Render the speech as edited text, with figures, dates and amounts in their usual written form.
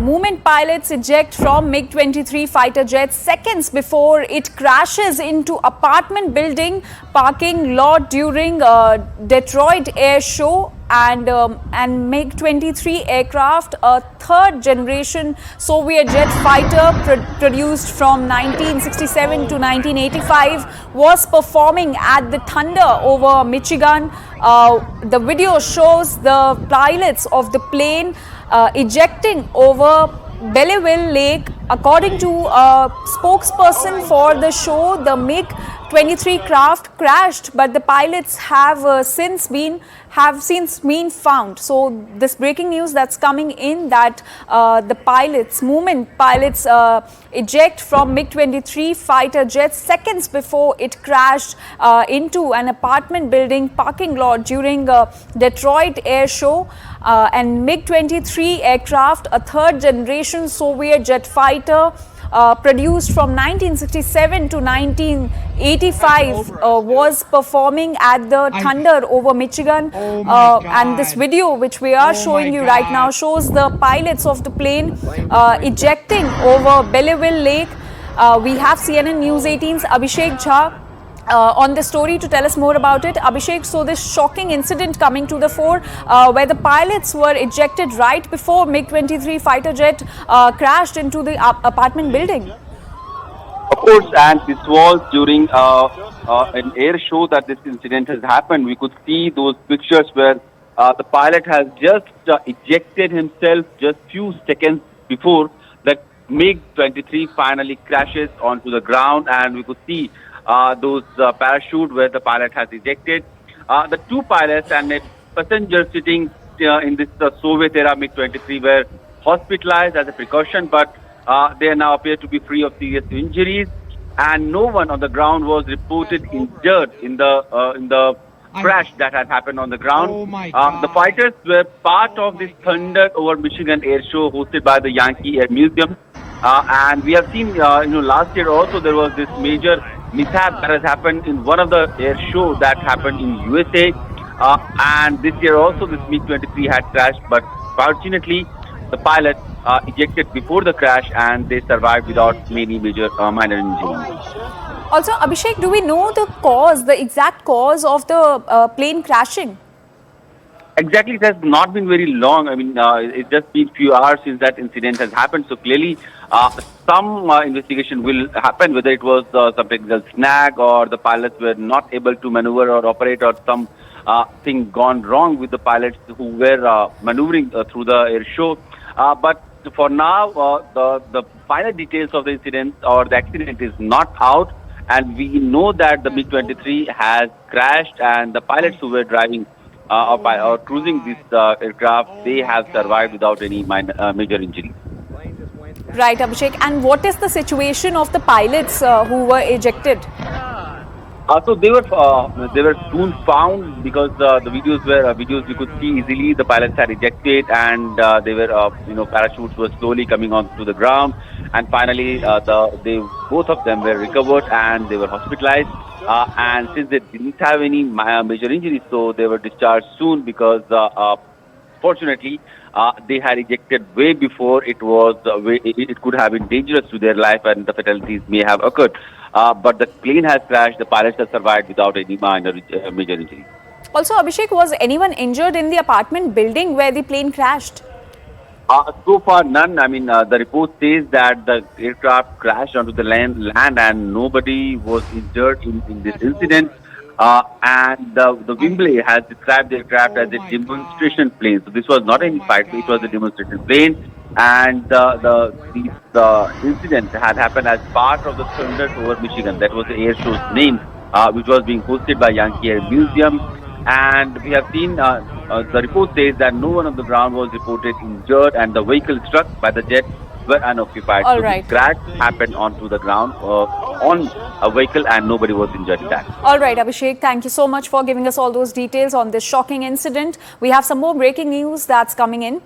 movement pilots eject from MiG-23 fighter jet seconds before it crashes into apartment building parking lot during Detroit Air Show. And MiG-23 aircraft, a third-generation Soviet jet fighter produced from 1967 to 1985, was performing at the Thunder over Michigan. The video shows the pilots of the plane ejecting over Belleville Lake. According to a spokesperson for the show, the MiG-23 craft crashed, but the pilots have since been found. So this breaking news that's coming in that the movement pilots eject from MiG-23 fighter jets seconds before it crashed into an apartment building parking lot during Detroit Air Show. And MiG-23 aircraft, a third-generation Soviet jet fighter produced from 1967 to 1985, was performing at the Thunder over Michigan. And this video which we are showing you right now shows the pilots of the plane ejecting over Belleville Lake. We have CNN News 18's Abhishek Jha on the story to tell us more about it. Abhishek, so this shocking incident coming to the fore where the pilots were ejected right before MiG-23 fighter jet crashed into the apartment building. Of course, and this was during an air show that this incident has happened. We could see those pictures where the pilot has just ejected himself just few seconds before the MiG-23 finally crashes onto the ground, and we could see those parachute where the pilot has ejected. The two pilots and a passenger sitting in this Soviet era MiG-23 were hospitalized as a precaution, but they now appear to be free of serious injuries, and no one on the ground was reported injured in the crash that had happened on the ground. The fighters were part of this Thunder over Michigan air show hosted by the Yankee Air Museum, and we have seen last year also there was this major mishap that has happened in one of the air shows that happened in USA, and this year also this MiG-23 had crashed, but fortunately the pilot ejected before the crash and they survived without many major minor injuries. Also, Abhishek, do we know the exact cause of the plane crashing? Exactly, it has not been very long. I mean, it's just been few hours since that incident has happened. So clearly, some investigation will happen, whether it was some technical snag or the pilots were not able to maneuver or operate, or some thing gone wrong with the pilots who were maneuvering through the air show. But for now, the final details of the incident or the accident is not out, and we know that the MiG-23 has crashed, and the pilots who were driving or cruising this aircraft, they have survived without any major injuries. Right, Abhishek. And what is the situation of the pilots who were ejected? So they were soon found, because the videos we could see easily. The pilots had ejected, and they were parachutes were slowly coming onto the ground, and finally both of them were recovered and they were hospitalized. And since they didn't have any major injuries, so they were discharged soon, because fortunately they had ejected way before it could have been dangerous to their life and the fatalities may have occurred. But the plane has crashed, the pilots have survived without any major injuries. Also, Abhishek, was anyone injured in the apartment building where the plane crashed? So far, none. I mean, the report says that the aircraft crashed onto the land and nobody was injured in this incident. And the Wimbley has described the aircraft as a demonstration plane. So this was not any fight, it was a demonstration plane. And the incident had happened as part of the Thunder over Michigan. That was the air show's name, which was being hosted by Yankee Air Museum. And we have seen the report says that no one on the ground was reported injured, and the vehicle struck by the jet were unoccupied. All so right. The crash happened onto the ground on a vehicle, and nobody was injured in that. All right, Abhishek, thank you so much for giving us all those details on this shocking incident. We have some more breaking news that's coming in.